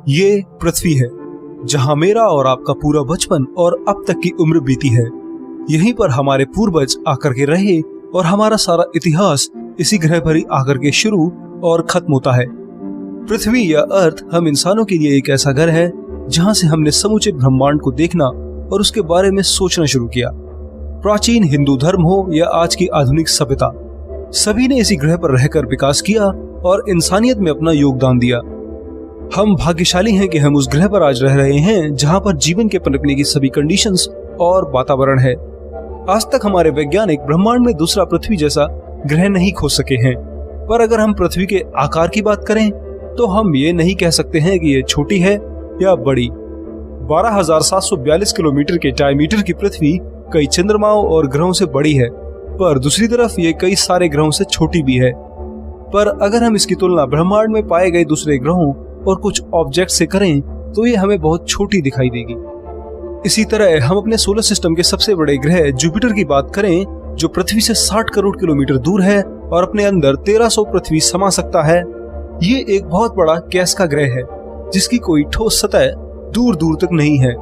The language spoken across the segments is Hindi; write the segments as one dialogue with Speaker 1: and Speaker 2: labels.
Speaker 1: ये पृथ्वी है, जहां मेरा और आपका पूरा बचपन और अब तक की उम्र बीती है। यहीं पर हमारे पूर्वज आकर के रहे और हमारा सारा इतिहास इसी ग्रह पर ही आकर के शुरू और खत्म होता है। पृथ्वी या अर्थ हम इंसानों के लिए एक ऐसा घर है जहां से हमने समूचे ब्रह्मांड को देखना और उसके बारे में सोचना शुरू किया। प्राचीन हिंदू धर्म हो या आज की आधुनिक सभ्यता, सभी ने इसी ग्रह पर रहकर विकास किया और इंसानियत में अपना योगदान दिया। हम भाग्यशाली हैं कि हम उस ग्रह पर आज रह रहे हैं जहां पर जीवन के पनपने की सभी कंडीशंस और वातावरण है। आज तक हमारे वैज्ञानिक ब्रह्मांड में दूसरा पृथ्वी जैसा ग्रह नहीं खोज सके हैं, पर अगर हम पृथ्वी के आकार की बात करें तो हम ये नहीं कह सकते हैं कि ये छोटी है या बड़ी। 12,742 किलोमीटर के डायमीटर की पृथ्वी कई चंद्रमाओं और ग्रहों से बड़ी है, पर दूसरी तरफ ये कई सारे ग्रहों से छोटी भी है। पर अगर हम इसकी तुलना ब्रह्मांड में पाए गए दूसरे ग्रहों और कुछ ऑब्जेक्ट से करें तो ये हमें बहुत छोटी दिखाई देगी। इसी तरह हम अपने सोलर सिस्टम के सबसे बड़े ग्रह जुपिटर की बात करें, जो पृथ्वी से 60 करोड़ किलोमीटर दूर है और अपने अंदर 1300 पृथ्वी समा सकता है। ये एक बहुत बड़ा गैस का ग्रह है जिसकी कोई ठोस सतह दूर दूर तक नहीं है।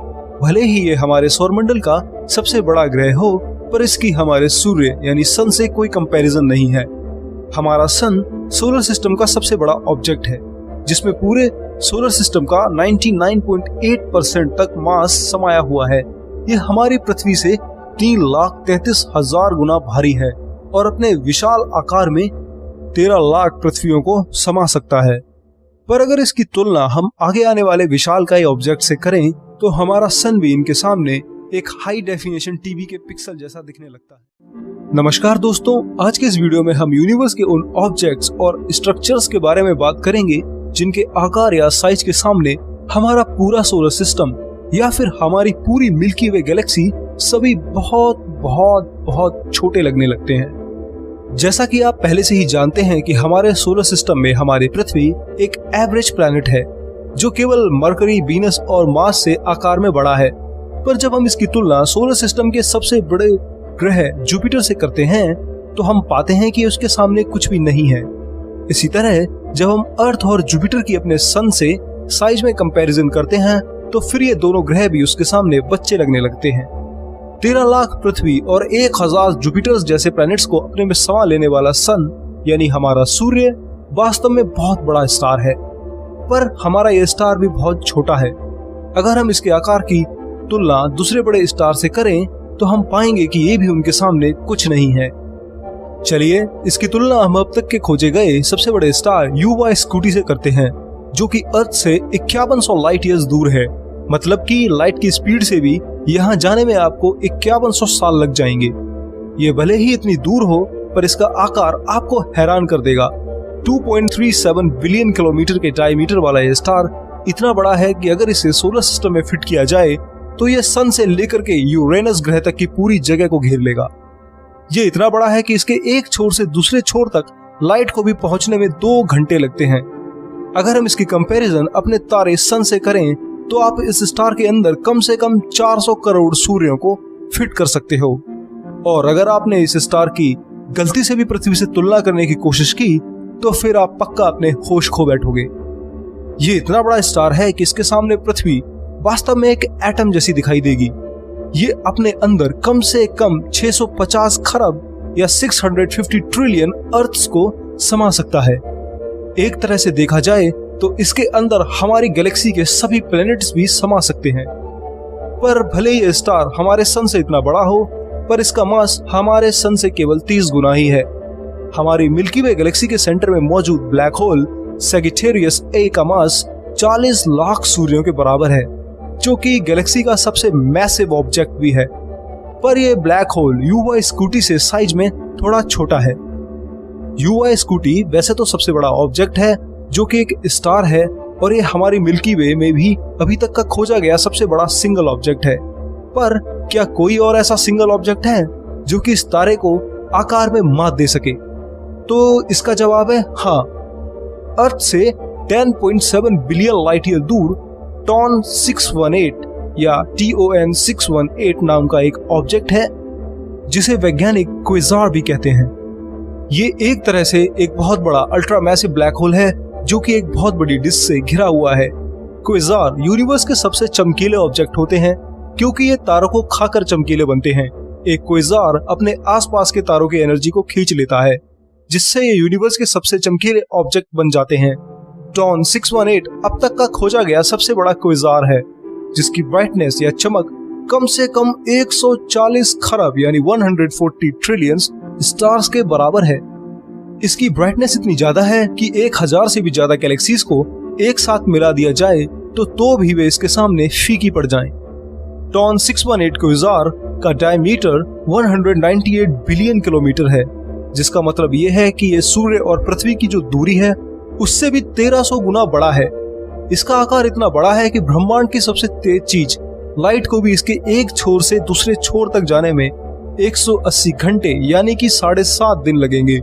Speaker 1: भले ही ये हमारे सौरमंडल का सबसे बड़ा ग्रह हो, पर इसकी हमारे सूर्य यानी सन से कोई कंपैरिजन नहीं है। हमारा सन सोलर सिस्टम का सबसे बड़ा ऑब्जेक्ट है, जिसमें पूरे सोलर सिस्टम का 99.8% तक मास समाया हुआ है। यह हमारी पृथ्वी से 3,33,000 गुना भारी है और अपने विशाल आकार में 13 लाख पृथ्वियों को समा सकता है। पर अगर इसकी तुलना हम आगे आने वाले विशालकाय ऑब्जेक्ट से करें तो हमारा सन भी इनके सामने एक हाई डेफिनेशन टीवी के पिक्सल जैसा दिखने लगता है। नमस्कार दोस्तों, आज के इस वीडियो में हम यूनिवर्स के उन ऑब्जेक्ट्स और स्ट्रक्चर्स के बारे में बात करेंगे जिनके आकार या साइज के सामने हमारा पूरा सोलर सिस्टम या फिर हमारी पूरी मिल्की वे गैलेक्सी सभी बहुत बहुत बहुत छोटे लगने लगते हैं। जैसा कि आप पहले से ही जानते हैं कि हमारे सोलर सिस्टम में हमारी पृथ्वी एक एवरेज प्लैनेट है जो केवल मरकरी, वीनस और मार्स से आकार में बड़ा है। पर जब हम इसकी तुलना सोलर सिस्टम के सबसे बड़े ग्रह जुपिटर से करते हैं तो हम पाते हैं कि उसके सामने कुछ भी नहीं है। इसी तरह जब हम अर्थ और जुपिटर की अपने सन से साइज में कंपैरिजन करते हैं तो फिर ये दोनों ग्रह भी उसके सामने बच्चे लगने लगते हैं। 13 लाख पृथ्वी और 1000 जुपिटर जैसे प्लैनेट्स को अपने में समा लेने वाला सन यानी हमारा सूर्य वास्तव में बहुत बड़ा स्टार है, पर हमारा ये स्टार भी बहुत छोटा है। अगर हम इसके आकार की तुलना दूसरे बड़े स्टार से करें तो हम पाएंगे कि ये भी उनके सामने कुछ नहीं है। चलिए इसकी तुलना हम अब तक के खोजे गए सबसे बड़े स्टार युवा स्कूटी से करते हैं, जो कि अर्थ से 5100 लाइट ईयर्स दूर है। मतलब कि लाइट की स्पीड से भी यहाँ जाने में आपको 5100 साल लग जाएंगे। ये भले ही इतनी दूर हो, पर इसका आकार आपको हैरान कर देगा। 2.37 बिलियन किलोमीटर के डायमीटर वाला ये स्टार इतना बड़ा है कि अगर इसे सोलर सिस्टम में फिट किया जाए तो ये सन से लेकर के यूरेनस ग्रह तक की पूरी जगह को घेर लेगा। ये इतना बड़ा है कि इसके एक छोर से दूसरे छोर तक लाइट को भी पहुंचने में 2 घंटे लगते हैं। अगर हम इसकी कंपैरिजन अपने तारे सन से करें तो आप इस स्टार के अंदर कम से कम 400 करोड़ सूर्यों को फिट कर सकते हो। और अगर आपने इस स्टार की गलती से भी पृथ्वी से तुलना करने की कोशिश की तो फिर आप पक्का अपने होश खो बैठोगे। ये इतना बड़ा स्टार है कि इसके सामने पृथ्वी वास्तव में एक एटम जैसी दिखाई देगी। ये अपने अंदर कम से कम 650 खरब या 650 ट्रिलियन अर्थ्स को समा सकता है। एक तरह से देखा जाए तो इसके अंदर हमारी गैलेक्सी के सभी प्लैनेट्स भी समा सकते हैं। पर भले ये स्टार हमारे सन से इतना बड़ा हो, पर इसका मास हमारे सन से केवल 30 गुना ही है। हमारी मिल्की वे गैलेक्सी के सेंटर में मौजूद ब्लैक होल सैजिटेरियस ए का मास 40 लाख सूर्यों के बराबर है, जो कि गैलेक्सी का सबसे मैसिव ऑब्जेक्ट भी है। पर यह ब्लैक होल युवा स्कूटी से साइज में थोड़ा छोटा है। युवा स्कूटी वैसे तो सबसे बड़ा ऑब्जेक्ट है जो कि एक स्टार है, और ये हमारी मिल्की वे में भी अभी तक का खोजा गया सबसे बड़ा सिंगल ऑब्जेक्ट है। पर क्या कोई और ऐसा सिंगल ऑब्जेक्ट है जो कि इस तारे को आकार में मात दे सके? तो इसका जवाब है हाँ। अर्थ से 10.7 बिलियन लाइट ईयर दूर टॉन 618 या TON 618 नाम का एक ऑब्जेक्ट है जिसे वैज्ञानिक क्विजार भी कहते हैं। ये एक तरह से एक बहुत बड़ा अल्ट्रा मैसिव ब्लैक होल है जो कि एक बहुत बड़ी डिस्क से घिरा हुआ है। क्वेज़ार यूनिवर्स के सबसे चमकीले ऑब्जेक्ट होते हैं क्योंकि ये तारों को खाकर चमकीले बनते हैं। एक क्वेज़ार अपने आसपास के तारों की एनर्जी को खींच लेता है, जिससे ये यूनिवर्स के सबसे चमकीले ऑब्जेक्ट बन जाते हैं। डॉन 618 अब तक का खोजा गया सबसे बड़ा क्वेज़ार है, जिसकी ब्राइटनेस या चमक कम से कम 140 खरब यानी 140 ट्रिलियन स्टार्स के बराबर है। इसकी ब्राइटनेस इतनी ज्यादा है कि 1000 से भी ज्यादा गैलेक्सीज को एक साथ मिला दिया जाए तो भी वे इसके सामने फीकी पड़ जाएं। डॉन 618 क्वेज़ार का डायमीटर 198 बिलियन किलोमीटर है, जिसका मतलब ये है कि ये सूर्य और पृथ्वी की जो दूरी है उससे भी 1300 गुना बड़ा है। इसका आकार इतना बड़ा है कि ब्रह्मांड की सबसे तेज चीज लाइट को भी इसके एक छोर से दूसरे छोर तक जाने में 180 घंटे यानी कि 7.5 दिन लगेंगे।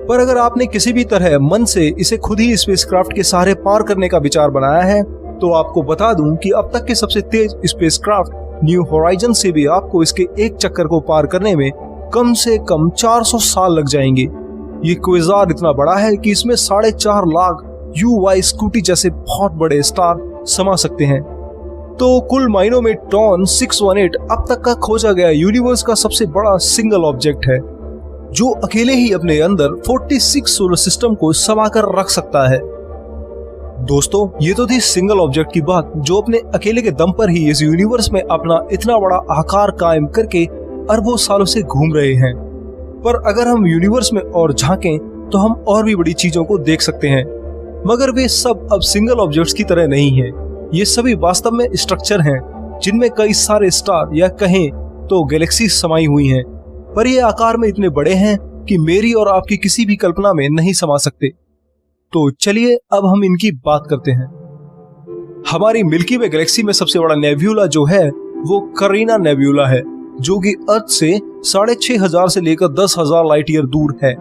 Speaker 1: पर अगर आपने किसी भी तरह मन से इसे खुद ही स्पेसक्राफ्ट के सहारे पार करने का विचार बनाया है, तो आपको बता दूं कि अब तक के सबसे तेज स्पेसक्राफ्ट न्यू होराइजन से भी आपको इसके एक चक्कर को पार करने में कम से कम 400 साल लग जाएंगे। ये क्वेज़ार इतना बड़ा है कि इसमें 4.5 लाख UY स्कूटी जैसे बहुत बड़े स्टार समा सकते हैं। तो कुल मायनों में डॉन 618 अब तक का खोजा गया यूनिवर्स का सबसे बड़ा सिंगल ऑब्जेक्ट है, जो अकेले ही अपने अंदर 46 सोलर सिस्टम को समाकर रख सकता है। दोस्तों, ये तो थी सिंगल ऑब्जेक्ट की बात, जो अपने अकेले के दम पर ही इस यूनिवर्स में अपना इतना बड़ा आकार कायम करके अरबों सालों से घूम रहे हैं। पर अगर हम यूनिवर्स में और झांकें तो हम और भी बड़ी चीजों को देख सकते हैं, मगर वे सब अब सिंगल ऑब्जेक्ट्स की तरह नहीं हैं। ये सभी वास्तव में स्ट्रक्चर हैं, जिनमें कई सारे स्टार या कहें तो गैलेक्सी समाई हुई हैं। पर ये आकार में इतने बड़े हैं कि मेरी और आपकी किसी भी कल्पना में नहीं समा सकते। तो चलिए अब हम इनकी बात करते हैं। हमारी मिल्की वे गैलेक्सी में सबसे बड़ा नेब्यूला जो है वो करीना नेब्यूला है, जो कि अर्थ से 6500 से लेकर 10,000 लाइट ईयर दूर है।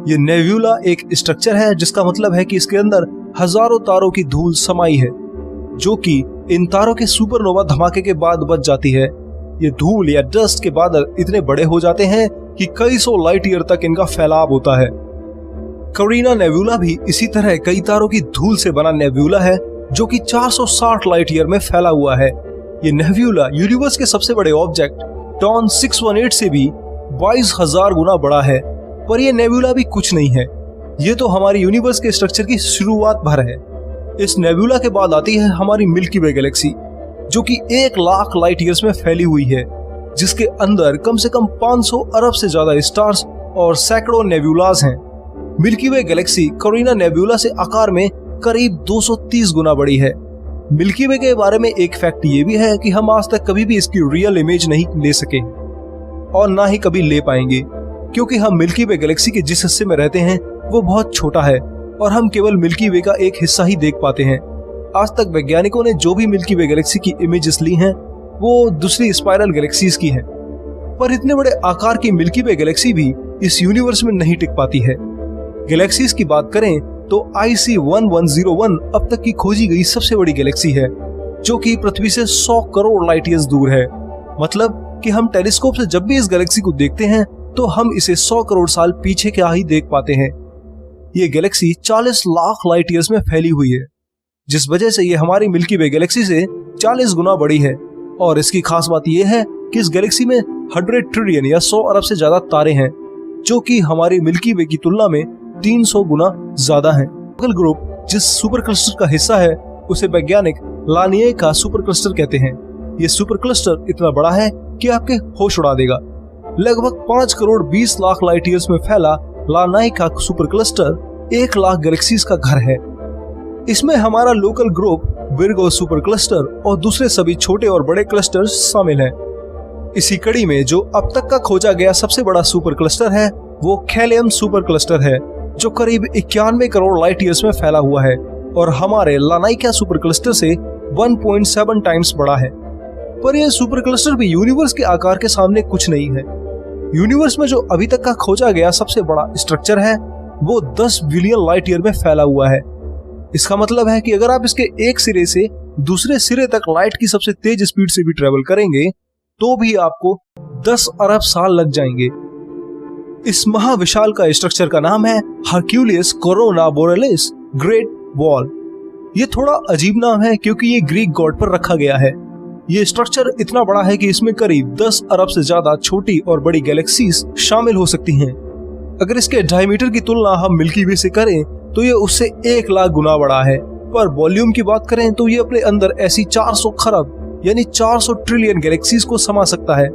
Speaker 1: ये नेब्यूला एक स्ट्रक्चर है, जिसका मतलब है कि इसके अंदर हजारों तारों की धूल समाई है, जो कि इन तारों के सुपरनोवा धमाके के बाद बच जाती है। ये धूल या डस्ट के बादल इतने बड़े हो जाते हैं कि कई सौ लाइट ईयर तक इनका फैलाव होता है। करीना नेब्यूला भी इसी तरह कई तारों की धूल से बना नेब्यूला है, जो कि 460 लाइट ईयर में फैला हुआ है। ये नेब्यूला यूनिवर्स के सबसे बड़े ऑब्जेक्ट डॉन 618 से भी 22,000 गुना बड़ा है। पर ये नेब्यूला भी कुछ नहीं है, ये तो हमारी यूनिवर्स के स्ट्रक्चर की शुरुआत भर है। इस नेब्यूला के बाद आती है हमारी मिल्की वे गैलेक्सी, जो कि 1 लाख लाइट ईयर्स में फैली हुई है, जिसके अंदर कम से कम 500 अरब से ज्यादा स्टार्स और सैकड़ों नेब्यूलाज हैं। मिल्की वे गैलेक्सी करीना नेब्यूला से आकार में करीब 230 गुना बड़ी है। मिल्की वे के बारे में एक फैक्ट ये भी है कि हम आज तक कभी भी इसकी रियल इमेज नहीं ले सके और ना ही कभी ले पाएंगे, क्योंकि हम मिल्की वे गैलेक्सी के जिस हिस्से में रहते हैं वो बहुत छोटा है और हम केवल मिल्की वे का एक हिस्सा ही देख पाते हैं। आज तक वैज्ञानिकों ने जो भी मिल्की वे गैलेक्सी की इमेजेस ली हैं वो दूसरी स्पाइरल गैलेक्सीज की हैं। पर इतने बड़े आकार की मिल्की वे गैलेक्सी भी इस यूनिवर्स में नहीं टिक पाती है। गैलेक्सीज की बात करें तो IC1101 अब तक की खोजी गई सबसे बड़ी गैलेक्सी है, जो कि पृथ्वी से 100 करोड़ लाइट ईयर्स दूर है। मतलब कि हम टेलीस्कोप से जब भी इस गैलेक्सी को देखते हैं तो हम इसे 100 करोड़ साल पीछे क्या ही देख पाते हैं। ये गैलेक्सी 40 लाख लाइट ईयर्स में फैली हुई है, जिस वजह से ये हमारी मिल्की वे गैलेक्सी से 40 गुना बड़ी है। और इसकी खास बात यह है कि इस गैलेक्सी में 100 ट्रिलियन या 100 अरब से ज्यादा तारे हैं, जो कि हमारी मिल्की वे की तुलना में 300 गुना ज्यादा हैं। लोकल ग्रुप जिस सुपर क्लस्टर का हिस्सा है उसे वैज्ञानिक लानिए का सुपर क्लस्टर कहते हैं। ये सुपर क्लस्टर इतना बड़ा है कि आपके होश उड़ा देगा। लगभग 5 करोड़ 20 लाख लाइट ईयर्स में फैला लानाई का सुपर क्लस्टर 1 लाख गैलेक्सीज का घर है। इसमें हमारा local group Virgo super cluster और दूसरे सभी छोटे और बड़े क्लस्टर शामिल हैं। इसी कड़ी में जो अब तक का खोजा गया सबसे बड़ा सुपर क्लस्टर है वो खेलियम सुपर क्लस्टर है, जो करीब 91 करोड़ लाइट ईयर्स में फैला हुआ है और हमारे लानाइका सुपर क्लस्टर से 1.7 टाइम्स बड़ा है। पर यह सुपर क्लस्टर भी यूनिवर्स के आकार के सामने कुछ नहीं है। यूनिवर्स में जो अभी तक का खोजा गया सबसे बड़ा स्ट्रक्चर है वो 10 बिलियन लाइट ईयर में फैला हुआ है। इसका मतलब है कि अगर आप इसके एक सिरे से दूसरे सिरे तक लाइट की सबसे तेज स्पीड से भी ट्रेवल करेंगे तो भी आपको 10 अरब साल लग जाएंगे। इस महाविशाल का स्ट्रक्चर का नाम है हरक्यूलियस कोरोना बोरेलिस ग्रेट वॉल। ये थोड़ा अजीब नाम है क्योंकि ये ग्रीक गॉड पर रखा गया है। ये स्ट्रक्चर इतना बड़ा है कि इसमें करीब 10 अरब से ज्यादा छोटी और बड़ी गैलेक्सीज शामिल हो सकती हैं। अगर इसके डायमीटर की तुलना हम मिल्की वे से करें तो ये उससे 1 लाख गुना बड़ा है। पर वॉल्यूम की बात करें तो ये अपने अंदर ऐसी 400 खरब यानी 400 ट्रिलियन गैलेक्सीज को समा सकता है।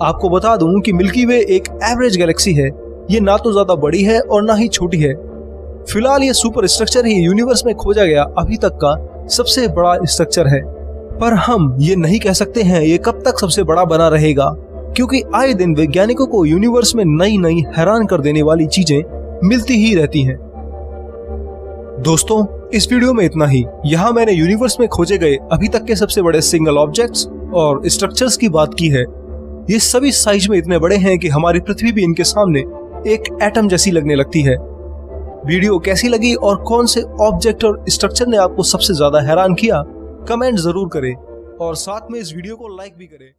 Speaker 1: आपको बता दूं कि मिल्की वे एक एवरेज गैलेक्सी है। ये ना तो ज्यादा बड़ी है और ना ही छोटी है। फिलहाल ये सुपर स्ट्रक्चर ही यूनिवर्स में खोजा गया अभी तक का सबसे बड़ा स्ट्रक्चर है। पर हम ये नहीं कह सकते हैं ये कब तक सबसे बड़ा बना रहेगा, क्योंकि आए दिन वैज्ञानिकों को यूनिवर्स में नई नई हैरान कर देने वाली चीजें मिलती ही रहती हैं। दोस्तों, इस वीडियो में इतना ही। यहाँ मैंने यूनिवर्स में खोजे गए अभी तक के सबसे बड़े सिंगल ऑब्जेक्ट्स और स्ट्रक्चर्स की बात की है। ये सभी साइज में इतने बड़े हैं कि हमारी पृथ्वी भी इनके सामने एक एटम जैसी लगने लगती है। वीडियो कैसी लगी और कौन से ऑब्जेक्ट और स्ट्रक्चर ने आपको सबसे ज्यादा हैरान किया, कमेंट जरूर करें और साथ में इस वीडियो को लाइक भी करें।